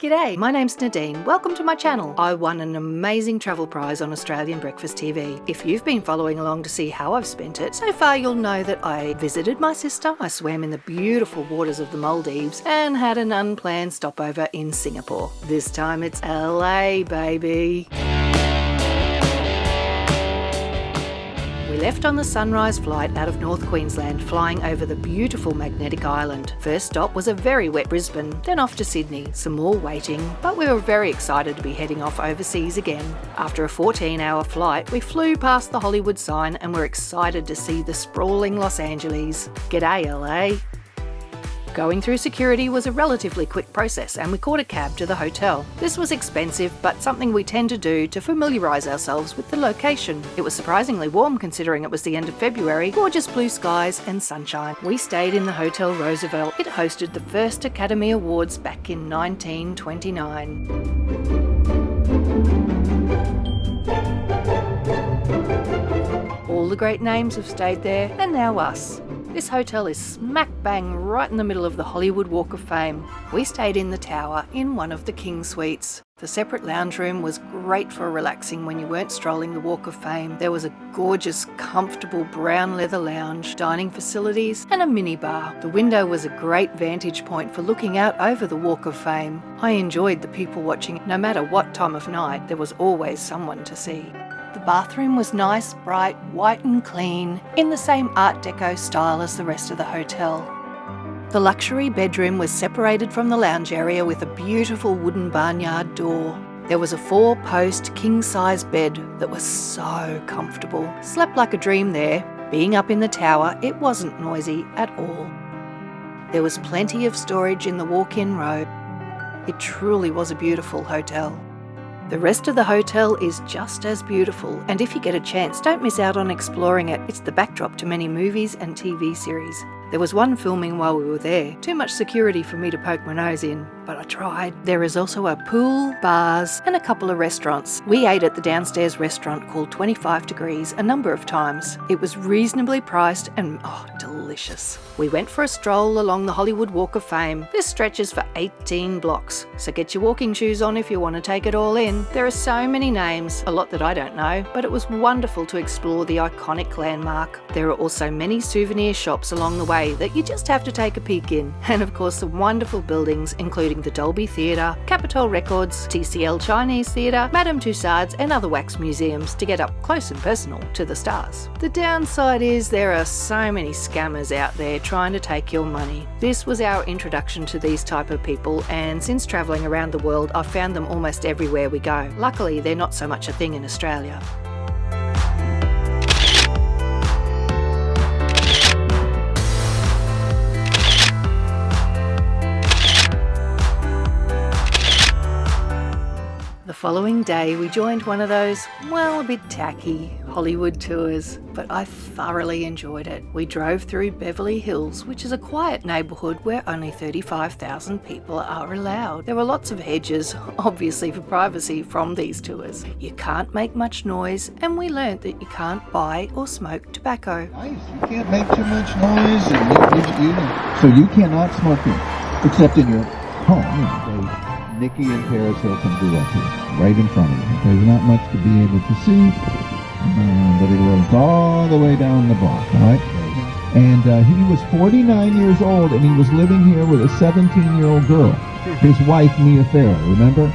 G'day, my name's Nadine. Welcome to my channel. I won an amazing travel prize on Australian Breakfast TV. If you've been following along to see how I've spent it, so far you'll know that I visited my sister, I swam in the beautiful waters of the Maldives, and had an unplanned stopover in Singapore. This time it's LA, baby. We left on the sunrise flight out of North Queensland, flying over the beautiful Magnetic Island. First stop was a very wet Brisbane, then off to Sydney, some more waiting, but we were very excited to be heading off overseas again. After a 14-hour flight, we flew past the Hollywood sign and were excited to see the sprawling Los Angeles. G'day LA. Going through security was a relatively quick process and we caught a cab to the hotel. This was expensive, but something we tend to do to familiarise ourselves with the location. It was surprisingly warm considering it was the end of February, gorgeous blue skies and sunshine. We stayed in the Hotel Roosevelt. It hosted the first Academy Awards back in 1929. All the great names have stayed there, and now us. This hotel is smack bang right in the middle of the Hollywood Walk of Fame. We stayed in the tower in one of the King Suites. The separate lounge room was great for relaxing when you weren't strolling the Walk of Fame. There was a gorgeous, comfortable brown leather lounge, dining facilities, and a minibar. The window was a great vantage point for looking out over the Walk of Fame. I enjoyed the people watching. No matter what time of night, there was always someone to see. The bathroom was nice, bright, white and clean, in the same Art Deco style as the rest of the hotel. The luxury bedroom was separated from the lounge area with a beautiful wooden barnyard door. There was a 4-post king-size bed that was so comfortable. Slept like a dream there. Being up in the tower, it wasn't noisy at all. There was plenty of storage in the walk-in row. It truly was a beautiful hotel. The rest of the hotel is just as beautiful, and if you get a chance, don't miss out on exploring it. It's the backdrop to many movies and TV series. There was one filming while we were there. Too much security for me to poke my nose in, but I tried. There is also a pool, bars, and a couple of restaurants. We ate at the downstairs restaurant called 25 Degrees a number of times. It was reasonably priced and delicious. We went for a stroll along the Hollywood Walk of Fame. This stretches for 18 blocks, so get your walking shoes on if you want to take it all in. There are so many names, a lot that I don't know, but it was wonderful to explore the iconic landmark. There are also many souvenir shops along the way that you just have to take a peek in. And of course some wonderful buildings including the Dolby Theatre, Capitol Records, TCL Chinese Theatre, Madame Tussauds and other wax museums to get up close and personal to the stars. The downside is there are so many scammers out there trying to take your money. This was our introduction to these type of people, and since travelling around the world I've found them almost everywhere we go. Luckily they're not so much a thing in Australia. The following day we joined one of those, a bit tacky Hollywood tours, but I thoroughly enjoyed it. We drove through Beverly Hills, which is a quiet neighbourhood where only 35,000 people are allowed. There were lots of hedges, obviously for privacy from these tours. You can't make much noise, and we learnt that you can't buy or smoke tobacco. Nice. You can't make too much noise, so you cannot smoke it, except in your home. Nikki and Paris Hilton grew up here, right in front of you. There's not much to be able to see, but it runs all the way down the block, all right? And he was 49 years old, and he was living here with a 17-year-old girl, his wife, Mia Farrow, remember?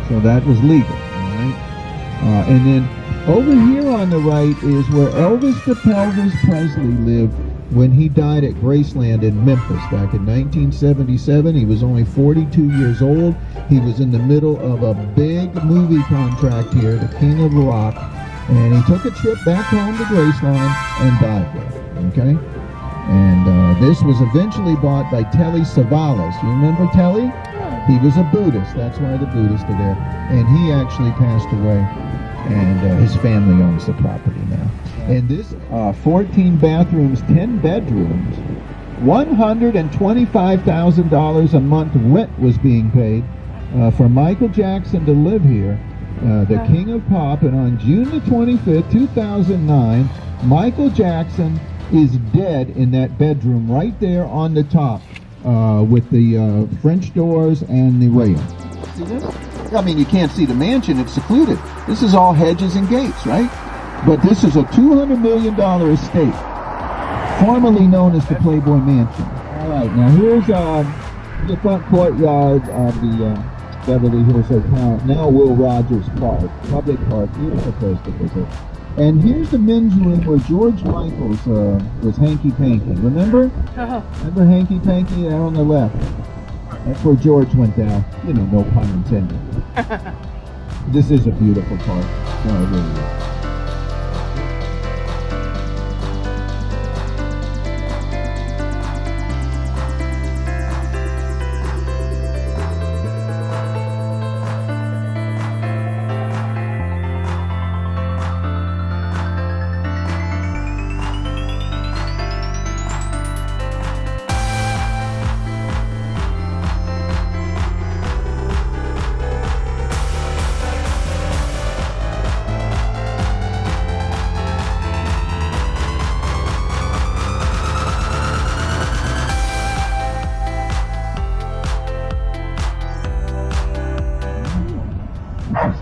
So that was legal, all right? And then over here on the right is where Elvis the Pelvis Presley lived when he died at Graceland in Memphis back in 1977. He was only 42 years old. He was in the middle of a big movie contract here, The King of Rock, and he took a trip back home to Graceland and died there, okay? And this was eventually bought by Telly Savalas. You remember Telly? He was a Buddhist. That's why the Buddhists are there. And he actually passed away, and his family owns the property now. And this 14 bathrooms, 10 bedrooms, $125,000 a month rent was being paid for Michael Jackson to live here, the King of Pop. And on June the 25th, 2009, Michael Jackson is dead in that bedroom right there on the top with the French doors and the rail. See this? I mean, you can't see the mansion. It's secluded. This is all hedges and gates, right? But this is a $200 million estate, formerly known as the Playboy Mansion. All right, now here's the front courtyard of the Beverly Hills Hotel. Now Will Rogers Park, public park, beautiful place to visit. And here's the men's room where George Michaels was hanky-panky. Remember? Remember hanky-panky there on the left? That's where George went down. You know, no pun intended. This is a beautiful park. No, it really is.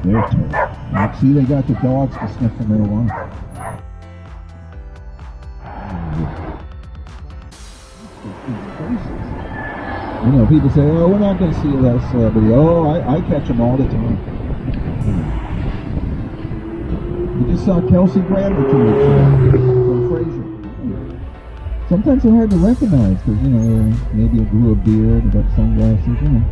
Their turn. See, they got the dogs to sniff the marijuana. You know, people say, oh, we're not going to see that celebrity. Oh, I catch them all the time. You just saw Kelsey Grammer 2 weeks ago from Frasier. Sometimes they're hard to recognize because, you know, maybe it grew a beard, they got sunglasses, you know.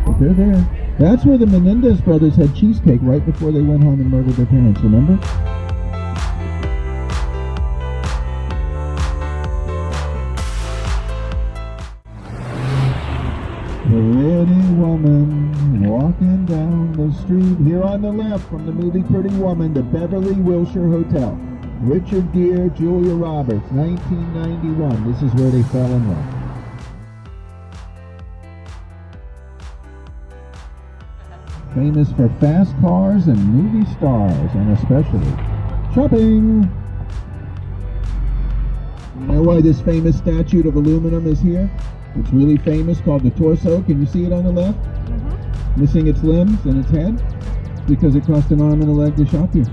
But they're there. That's where the Menendez brothers had cheesecake right before they went home and murdered their parents, remember? The pretty woman walking down the street. Here on the left from the movie Pretty Woman, the Beverly Wilshire Hotel. Richard Gere, Julia Roberts, 1991. This is where they fell in love. Famous for fast cars and movie stars, and especially shopping. You know why this famous statue of aluminum is here? It's really famous, called the torso. Can you see it on the left? Mm-hmm. Missing its limbs and its head? Because it cost an arm and a leg to shop here.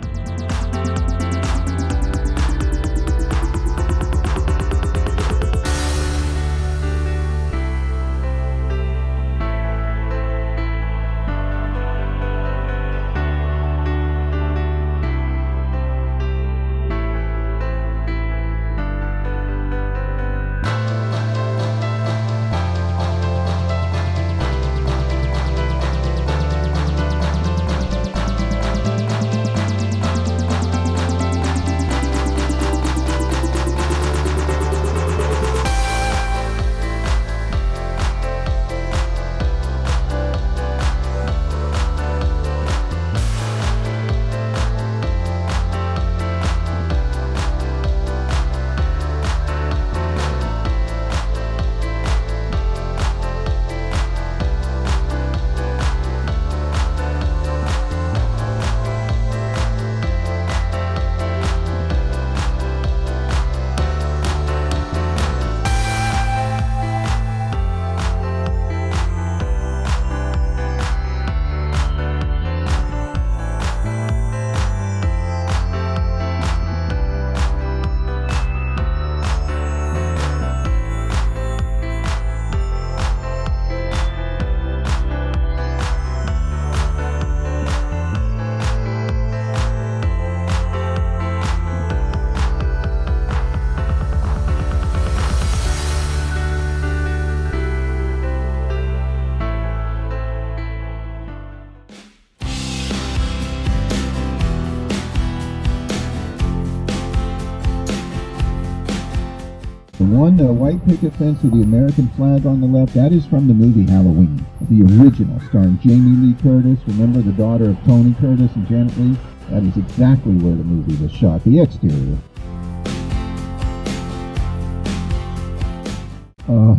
The one white picket fence with the American flag on the left, that is from the movie Halloween, the original, starring Jamie Lee Curtis. Remember, the daughter of Tony Curtis and Janet Leigh? That is exactly where the movie was shot, the exterior.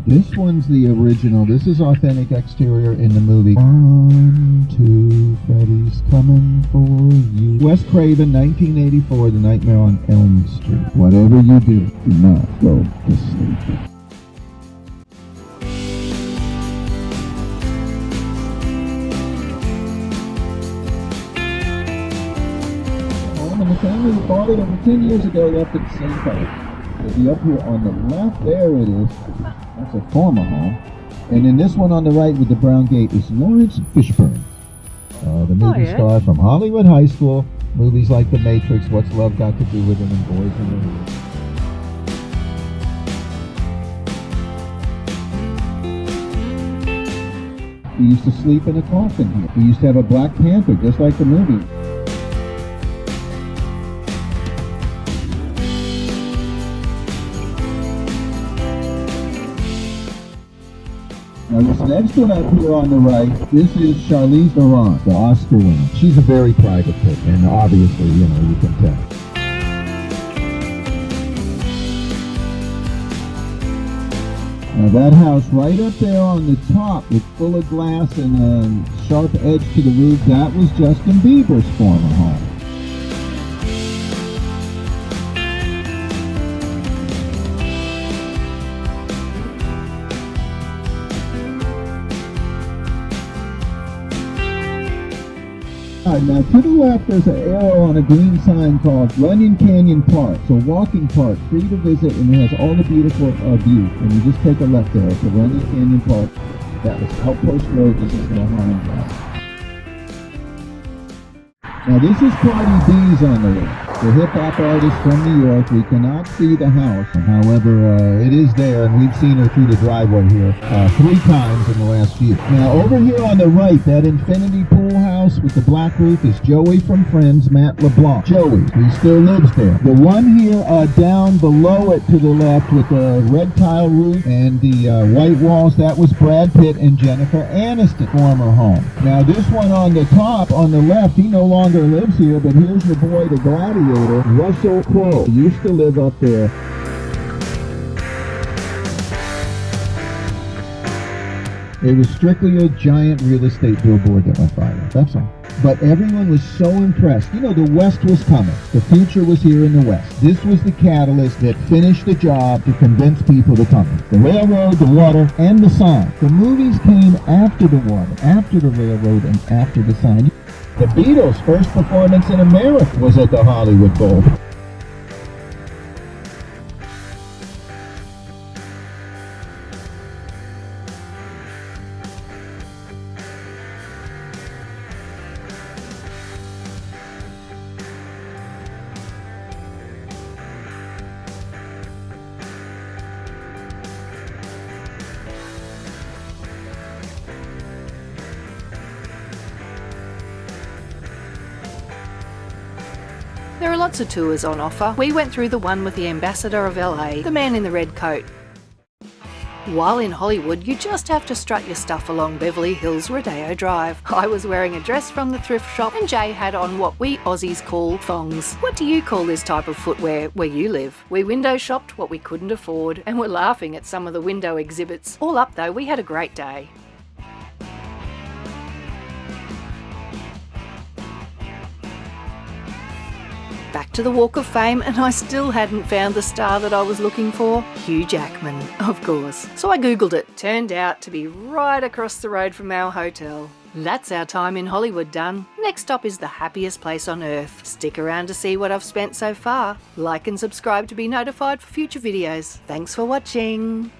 This one's the original. This is authentic exterior in the movie. 1, 2, Freddy's coming for you. Wes Craven, 1984, The Nightmare on Elm Street. Whatever you do not go to sleep. family who bought it over 10 years ago left it the same color. It'll be up here on the left. There it is. That's a former home. And then this one on the right with the brown gate is Lawrence Fishburne, the movie star from Hollywood High School. Movies like The Matrix, What's Love Got to Do with It, and Boys in the Hood. He used to sleep in a coffin here. He used to have a Black Panther, just like the movie. Now this next one up here on the right, this is Charlize Theron, the Oscar winner. She's a very private pick, and obviously, you can tell. Now that house right up there on the top with full of glass and a sharp edge to the roof, that was Justin Bieber's former home. Now to the left there's an arrow on a green sign called Runyon Canyon Park. It's a walking park, free to visit, and it has all the beautiful views. And you just take a left there. It's a Runyon Canyon Park. That was Outpost Road. This is Mohan Drive. Now this is Cardi B's on the left, the hip-hop artist from New York. We cannot see the house, however, it is there, and we've seen her through the driveway here 3 times in the last year. Now over here on the right, that infinity pool house with the black roof is Joey from Friends, Matt LeBlanc. Joey, he still lives there. The one here down below it to the left with the red tile roof and the white walls, that was Brad Pitt and Jennifer Aniston, former home. Now this one on the top, on the left, he no longer lives here, but here's your boy, the gladiator, Russell Crowe. He used to live up there. It was strictly a giant real estate billboard that went viral. That's all. But everyone was so impressed. The West was coming. The future was here in the West. This was the catalyst that finished the job to convince people to come. The railroad, the water, and the sign. The movies came after the water, after the railroad, and after the sign. The Beatles' first performance in America was at the Hollywood Bowl. There are lots of tours on offer. We went through the one with the ambassador of LA, the man in the red coat. While in Hollywood, you just have to strut your stuff along Beverly Hills Rodeo Drive. I was wearing a dress from the thrift shop and Jay had on what we Aussies call thongs. What do you call this type of footwear where you live? We window shopped what we couldn't afford and were laughing at some of the window exhibits. All up though, we had a great day. Back to the Walk of Fame, and I still hadn't found the star that I was looking for. Hugh Jackman, of course. So I googled it. Turned out to be right across the road from our hotel. That's our time in Hollywood done. Next stop is the happiest place on earth. Stick around to see what I've spent so far. Like and subscribe to be notified for future videos. Thanks for watching.